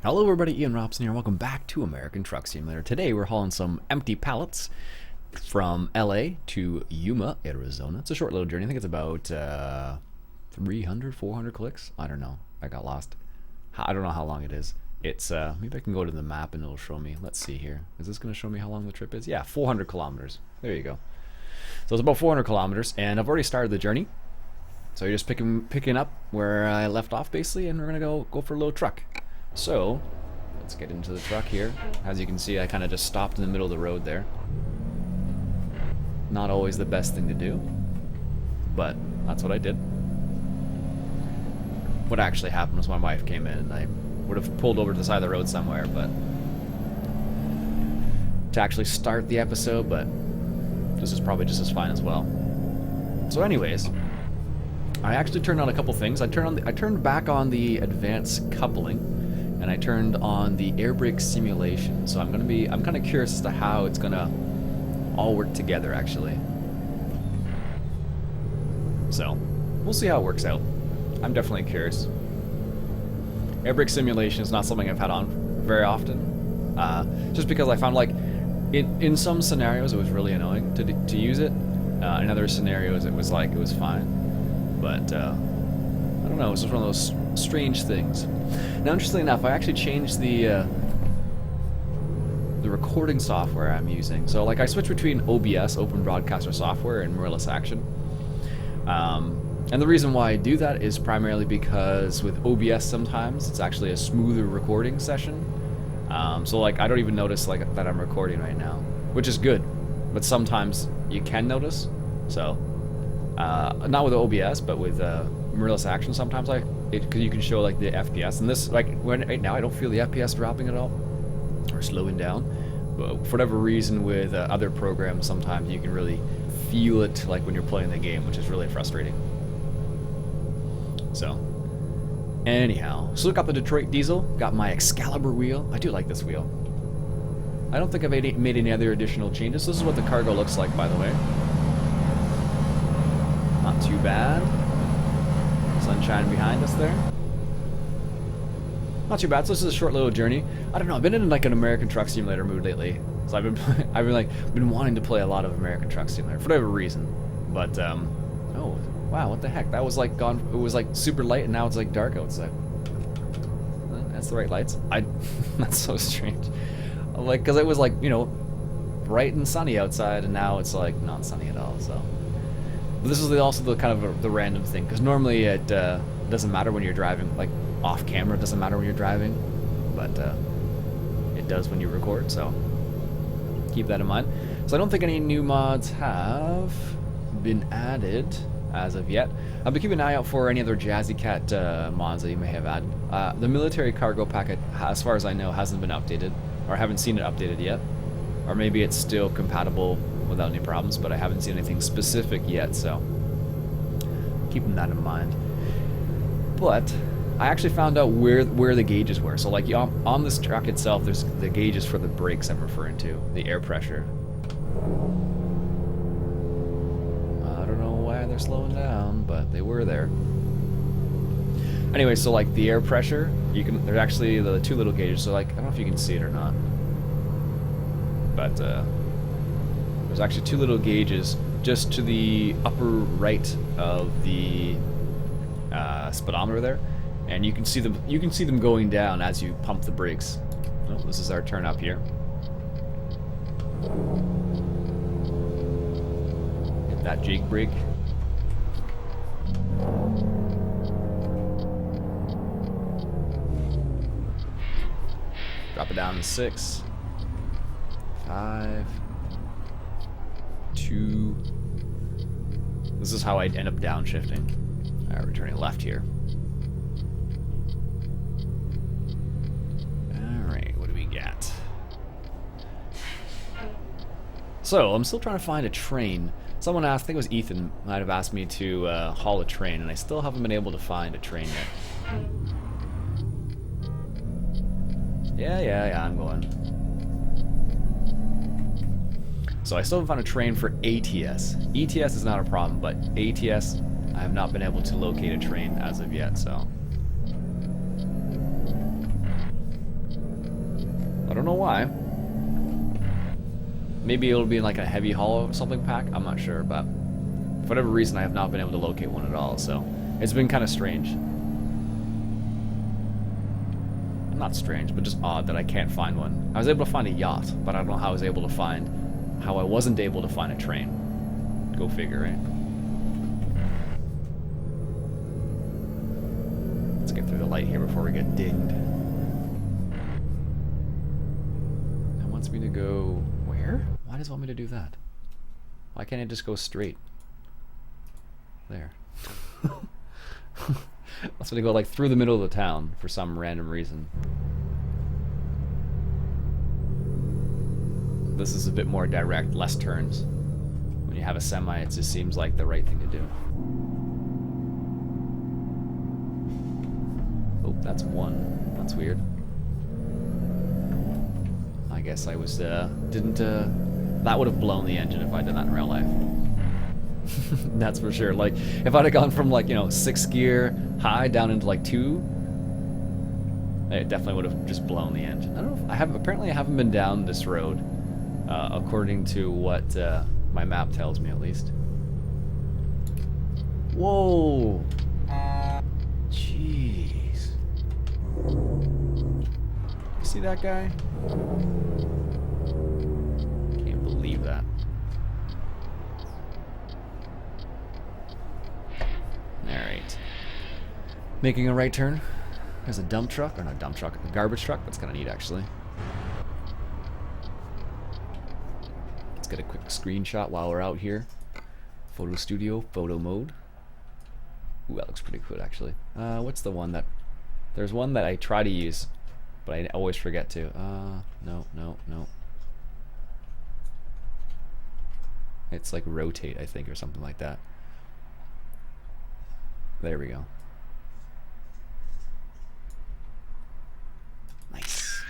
Hello everybody, Iain Robson here. Welcome back to American Truck Simulator. Today we're hauling some empty pallets from LA to Yuma, Arizona. It's a short little journey. I think it's about 300, 400 clicks. I don't know. I got lost. I don't know how long it is. It's maybe I can go to the map and it'll show me. Let's see here. Is this going to show me how long the trip is? Yeah, 400 kilometers. There you go. So it's about 400 kilometers, and I've already started the journey. So you're just picking up where I left off basically, and we're gonna go for a little truck. So, let's get into the truck here. As you can see, I kind of just stopped in the middle of the road there. Not always the best thing to do, but that's what I did. What actually happened was my wife came in and I would have pulled over to the side of the road somewhere, but to actually start the episode, but this is probably just as fine as well. So anyways, I actually turned on a couple things. I turned back on the advanced coupling, and I turned on the air brake simulation. So I'm kind of curious as to how it's gonna all work together actually. So we'll see how it works out. I'm definitely curious. Air brake simulation is not something I've had on very often, just because I found like in some scenarios it was really annoying to use it. In other scenarios it was fine, but I don't know. It's just one of those strange things. Now, interestingly enough, I actually changed the recording software I'm using. So, like, I switched between OBS, Open Broadcaster Software, and Mirrorless Action. And the reason why I do that is primarily because with OBS sometimes it's actually a smoother recording session. So, like, I don't even notice like that I'm recording right now, which is good. But sometimes you can notice. So, not with OBS, but with Mirrorless Action, sometimes because you can show like the FPS, and this right now I don't feel the FPS dropping at all or slowing down. But for whatever reason, with other programs, sometimes you can really feel it like when you're playing the game, which is really frustrating. So, anyhow, so got the Detroit diesel, got my Excalibur wheel. I do like this wheel. I don't think I've made any other additional changes. This is what the cargo looks like, by the way. Not too bad. Sunshine behind us there. Not too bad. So this is a short little journey. I don't know. I've been in like an American Truck Simulator mood lately. So I've been wanting to play a lot of American Truck Simulator for whatever reason. But oh wow, what the heck? That was like gone. It was like super light, and now it's like dark outside. That's the right lights. That's so strange. Like, because it was like, you know, bright and sunny outside, and now it's like not sunny at all. So. But this is also the kind of the random thing, because normally it doesn't matter when you're driving, like off camera. It doesn't matter when you're driving, but it does when you record. So keep that in mind. So I don't think any new mods have been added as of yet. I'll be keeping an eye out for any other Jazzy Cat mods that you may have added. The military cargo packet, as far as I know, hasn't been updated, or I haven't seen it updated yet, or maybe it's still compatible without any problems, but I haven't seen anything specific yet, so keeping that in mind. But I actually found out where the gauges were. So like on this truck itself, there's the gauges for the brakes I'm referring to, the air pressure. I don't know why they're slowing down, but they were there. Anyway, so like the air pressure, there's actually the two little gauges. So like, I don't know if you can see it or not, but there's actually two little gauges just to the upper right of the speedometer there, and you can see them going down as you pump the brakes. Oh, this is our turn up here. Hit that jake brake. Drop it down to 6, 5, 2. This is how I'd end up downshifting. Alright, we're turning left here. Alright, what do we got? So, I'm still trying to find a train. Someone asked, I think it was Ethan, might have asked me to haul a train, and I still haven't been able to find a train yet. Yeah, I'm going. So I still haven't found a train for ATS. ETS is not a problem, but ATS, I have not been able to locate a train as of yet, so. I don't know why. Maybe it'll be like a heavy haul or something pack. I'm not sure, but for whatever reason, I have not been able to locate one at all. So it's been kind of strange. Not strange, but just odd that I can't find one. I was able to find a yacht, but I don't know how I was able to find. How I wasn't able to find a train. Go figure, right? Let's get through the light here before we get dinged. It wants me to go where? Why does it want me to do that? Why can't it just go straight? There. Wants me to go like through the middle of the town for some random reason. This is a bit more direct, less turns. When you have a semi, it just seems like the right thing to do. Oh, that's one. That's weird. I guess I was, didn't, that would have blown the engine if I did that in real life. That's for sure. Like, if I'd have gone from, like, you know, 6th gear high down into, like, 2, it definitely would have just blown the engine. I don't know if I have, apparently I haven't been down this road, according to what, my map tells me, at least. Whoa! Jeez. You see that guy? Can't believe that. Alright. Making a right turn. There's a dump truck, or not dump truck, a garbage truck. That's kind of neat, actually. Let's get a quick screenshot while we're out here. Photo studio, photo mode. Ooh, that looks pretty cool, actually. What's the one that... There's one that I try to use, but I always forget to. No. It's like rotate, I think, or something like that. There we go. Nice.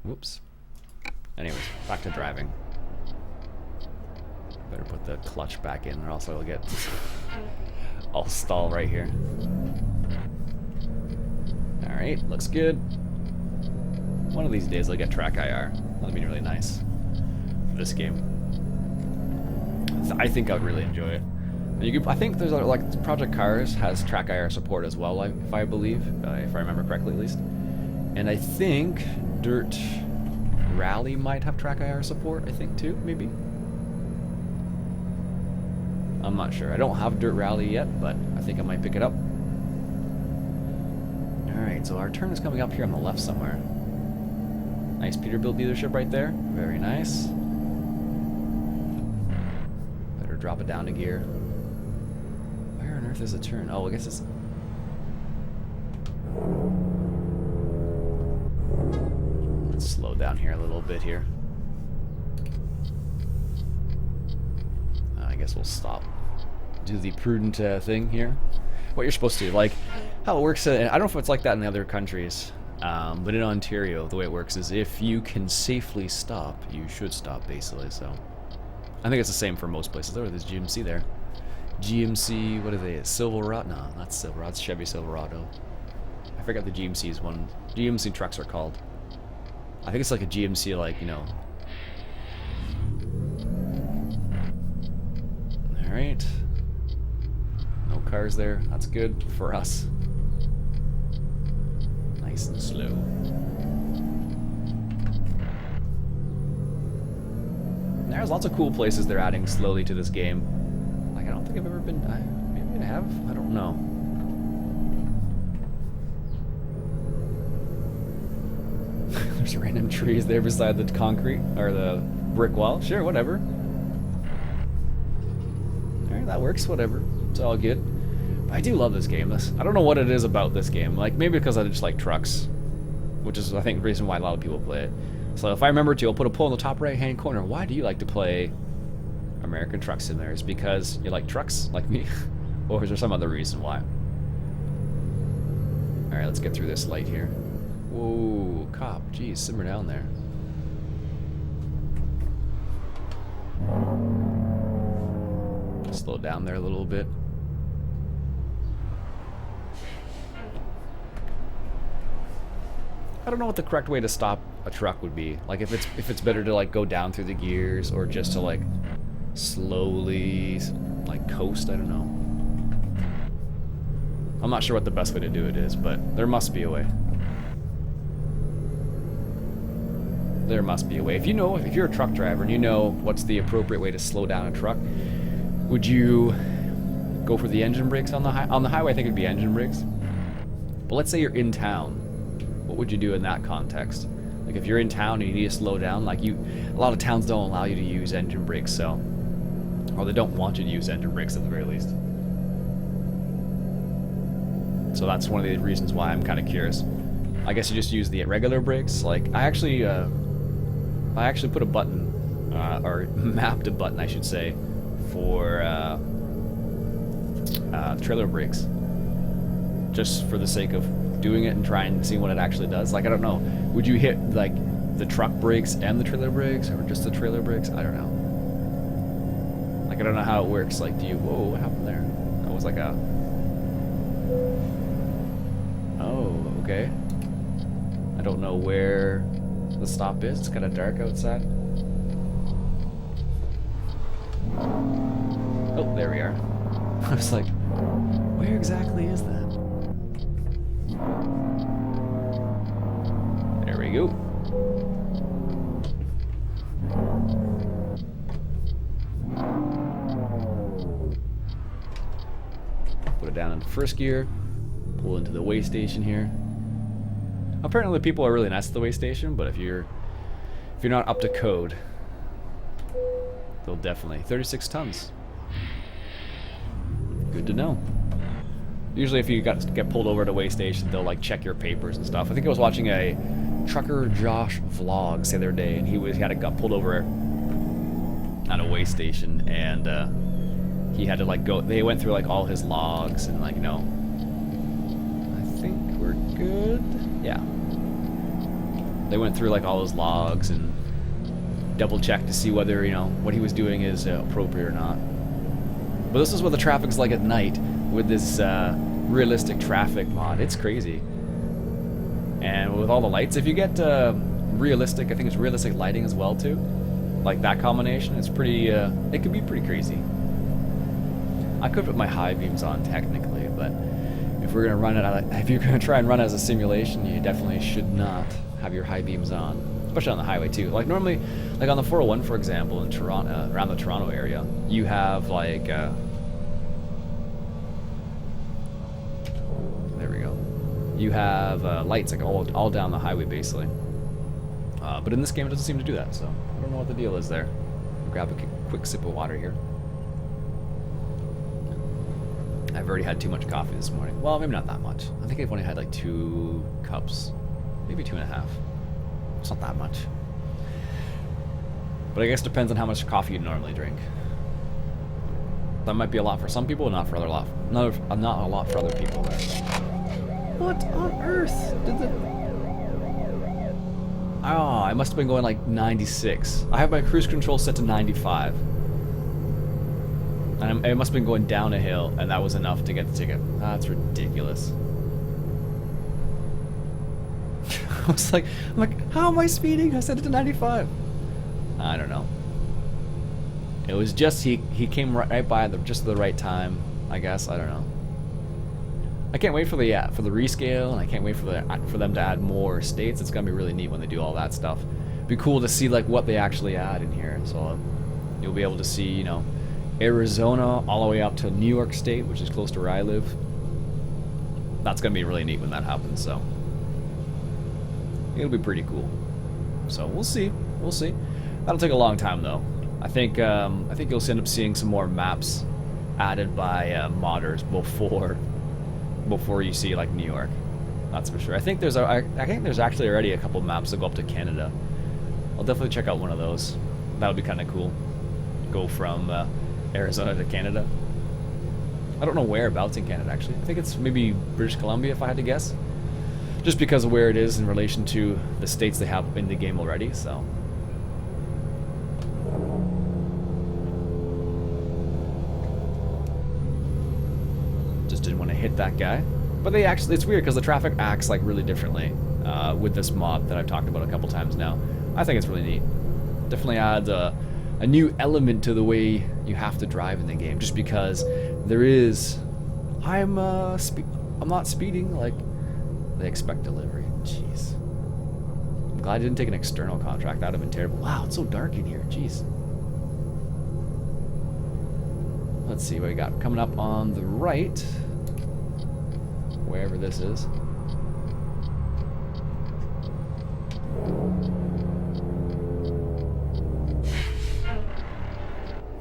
Whoops. Anyways, back to driving. Better put the clutch back in or else I'll get... I'll stall right here. Alright, looks good. One of these days I'll get track IR. That'll be really nice for this game. I think I would really enjoy it. You could, I think there's like Project Cars has track IR support as well, if I believe, if I remember correctly at least. And I think Dirt Rally might have track IR support. I think too, maybe. I'm not sure. I don't have Dirt Rally yet, but I think I might pick it up. All right, so our turn is coming up here on the left somewhere. Nice Peterbilt dealership right there. Very nice. Better drop it down to gear. Where on earth is a turn? Oh, I guess it's... Let's slow down here a little bit here. I guess we'll stop. Do the prudent thing here. What you're supposed to do. Like, how it works, I don't know if it's like that in the other countries, but in Ontario, the way it works is if you can safely stop, you should stop, basically, so... I think it's the same for most places. Oh, there's GMC there. GMC, what are they? Silverado? No, not Silverado. It's Chevy Silverado. I forgot the GMC's one. GMC trucks are called. I think it's like a GMC, like, you know. Alright. No cars there. That's good for us. Nice and slow. There's lots of cool places they're adding slowly to this game. Like, I don't think I've ever been... maybe I have? I don't know. There's random trees there beside the concrete, or the brick wall. Sure, whatever. Alright, that works, whatever. It's all good. But I do love this game. I don't know what it is about this game. Like, maybe because I just like trucks. Which is, I think, the reason why a lot of people play it. So if I remember to, I'll put a poll in the top right-hand corner. Why do you like to play American Truck Simulator? Is it because you like trucks, like me? Or is there some other reason why? Alright, let's get through this light here. Whoa, cop. Jeez, simmer down there. Slow down there a little bit. I don't know what the correct way to stop a truck would be. Like if it's better to like go down through the gears or just to like slowly like coast. I don't know. I'm not sure what the best way to do it is, but there must be a way. There must be a way. If you're a truck driver and you know what's the appropriate way to slow down a truck, would you go for the engine brakes on the highway? I think it'd be engine brakes. But let's say you're in town. What would you do in that context? Like if you're in town and you need to slow down, like a lot of towns don't allow you to use engine brakes, so, or they don't want you to use engine brakes at the very least. So that's one of the reasons why I'm kind of curious. I guess you just use the regular brakes. Like I actually put a button, or mapped a button, I should say, for trailer brakes, just for the sake of doing it and trying to see what it actually does. Like I don't know, would you hit like the truck brakes and the trailer brakes, or just the trailer brakes? I don't know. Like I don't know how it works. Like whoa, what happened there? That was like a, oh, okay. I don't know where the stop is. It's kind of dark outside. Oh, there we are. I was like, where exactly is that? There we go. Put it down in first gear. Pull into the weigh station here. Apparently people are really nice at the weigh station, but if you're not up to code, they'll definitely 36 tons. Good to know. Usually if you get pulled over at a weigh station, they'll like check your papers and stuff. I think I was watching a Trucker Josh vlog the other day, and he got pulled over at a weigh station, and he had to like go. They went through like all his logs and like, you know. I think we're good. Yeah. They went through like all his logs and double checked to see whether, you know, what he was doing is appropriate or not. But this is what the traffic's like at night with this realistic traffic mod. It's crazy. And with all the lights, if you get realistic, I think it's realistic lighting as well too. Like that combination, it's pretty, it can be pretty crazy. I could put my high beams on technically, but if we're gonna run it, if you're gonna try and run it as a simulation, you definitely should not have your high beams on, especially on the highway too. Like normally, like on the 401, for example, in Toronto, around the Toronto area, you have like, there we go. You have lights like all down the highway basically. But in this game, it doesn't seem to do that. So I don't know what the deal is there. I'll grab a quick sip of water here. I've already had too much coffee this morning. Well, maybe not that much. I think I've only had like 2 cups, maybe 2.5. It's not that much. But I guess it depends on how much coffee you normally drink. That might be a lot for some people, not for other lot. Not a lot for other people. What on earth did the? Oh, I must have been going like 96. I have my cruise control set to 95. And it must have been going down a hill, and that was enough to get the ticket. That's ridiculous. I'm like, how am I speeding? I set it to 95. I don't know. It was just he came right by just the right time, I guess. I don't know. I can't wait for the rescale, and I can't wait for them to add more states. It's gonna be really neat when they do all that stuff. It'd be cool to see like what they actually add in here. So you'll be able to see, you know, Arizona all the way up to New York State, which is close to where I live. That's gonna be really neat when that happens. So it'll be pretty cool. So we'll see. We'll see. That'll take a long time though. I think you'll end up seeing some more maps added by modders before you see like New York. That's for sure. I think there's actually already a couple maps that go up to Canada. I'll definitely check out one of those. That would be kind of cool. Go from Arizona to Canada. I don't know whereabouts in Canada actually. I think it's maybe British Columbia if I had to guess. Just because of where it is in relation to the states they have in the game already, so. Just didn't want to hit that guy. But it's weird because the traffic acts like really differently with this mod that I've talked about a couple times now. I think it's really neat. Definitely adds a new element to the way you have to drive in the game, just because there is... I'm not speeding like they expect delivery. Jeez. I'm glad I didn't take an external contract. That would have been terrible. Wow, it's so dark in here. Jeez. Let's see what we got coming up on the right. Wherever this is.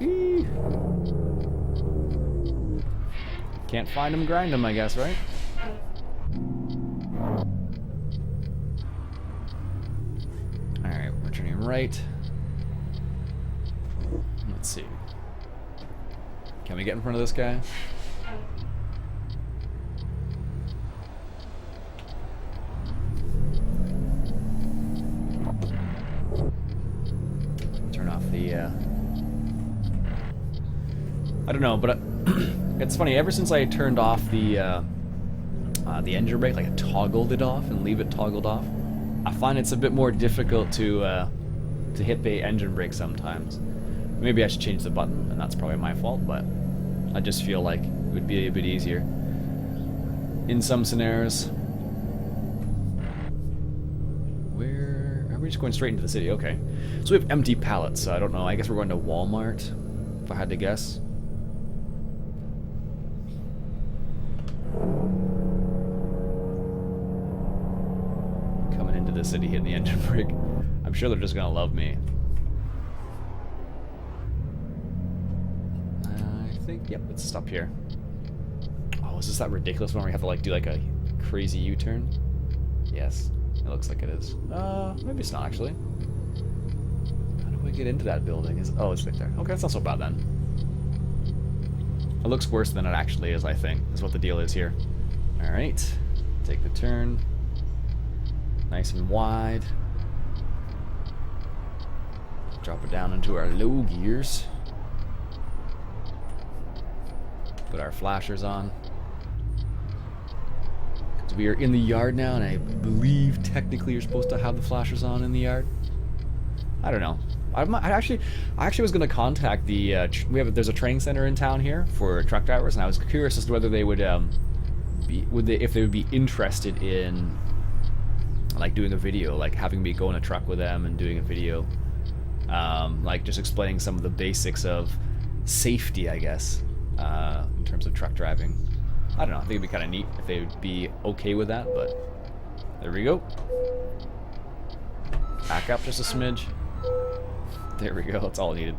Eee. Can't find them, grind them, I guess, right? Alright, we're turning right. Let's see. Can we get in front of this guy? Turn off the, I don't know, but it's funny, ever since I turned off the engine brake, like I toggled it off and leave it toggled off, I find it's a bit more difficult to hit the engine brake sometimes. Maybe I should change the button, and that's probably my fault, but I just feel like it would be a bit easier in some scenarios. Where are we? Just going straight into the city? Okay. So we have empty pallets. So I don't know. I guess we're going to Walmart, if I had to guess. Coming into the city, hitting the engine brake. I'm sure they're just gonna love me. Yep, let's stop here. Oh, is this that ridiculous one where you have to like do like a crazy U-turn? Yes, it looks like it is. Maybe it's not actually. How do I get into that building? Oh, it's right there. Okay, that's not so bad then. It looks worse than it actually is, I think, is what the deal is here. Alright, take the turn. Nice and wide. Drop it down into our low gears. Put our flashers on. Because we are in the yard now, and I believe technically you're supposed to have the flashers on in the yard. I don't know. I actually was going to contact the. There's a training center in town here for truck drivers, and I was curious as to whether they would if they would be interested in like doing a video, like having me go in a truck with them and doing a video, like just explaining some of the basics of safety, I guess. In terms of truck driving. I don't know, I think it'd be kind of neat if they would be okay with that, but there we go. Back up just a smidge. There we go, that's all I needed.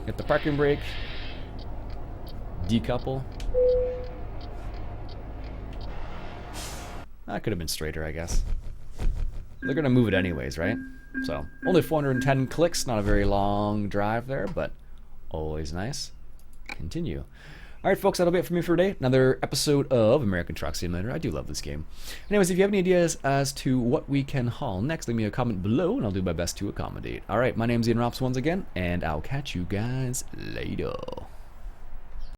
Get the parking brake. Decouple. That could have been straighter, I guess. They're gonna move it anyways, right? So, only 410 clicks, not a very long drive there, but always nice. Continue. Alright folks, that'll be it for me for today. Another episode of American Truck Simulator. I do love this game. Anyways, if you have any ideas as to what we can haul next, leave me a comment below and I'll do my best to accommodate. Alright, my name's Iain Robson once again, and I'll catch you guys later.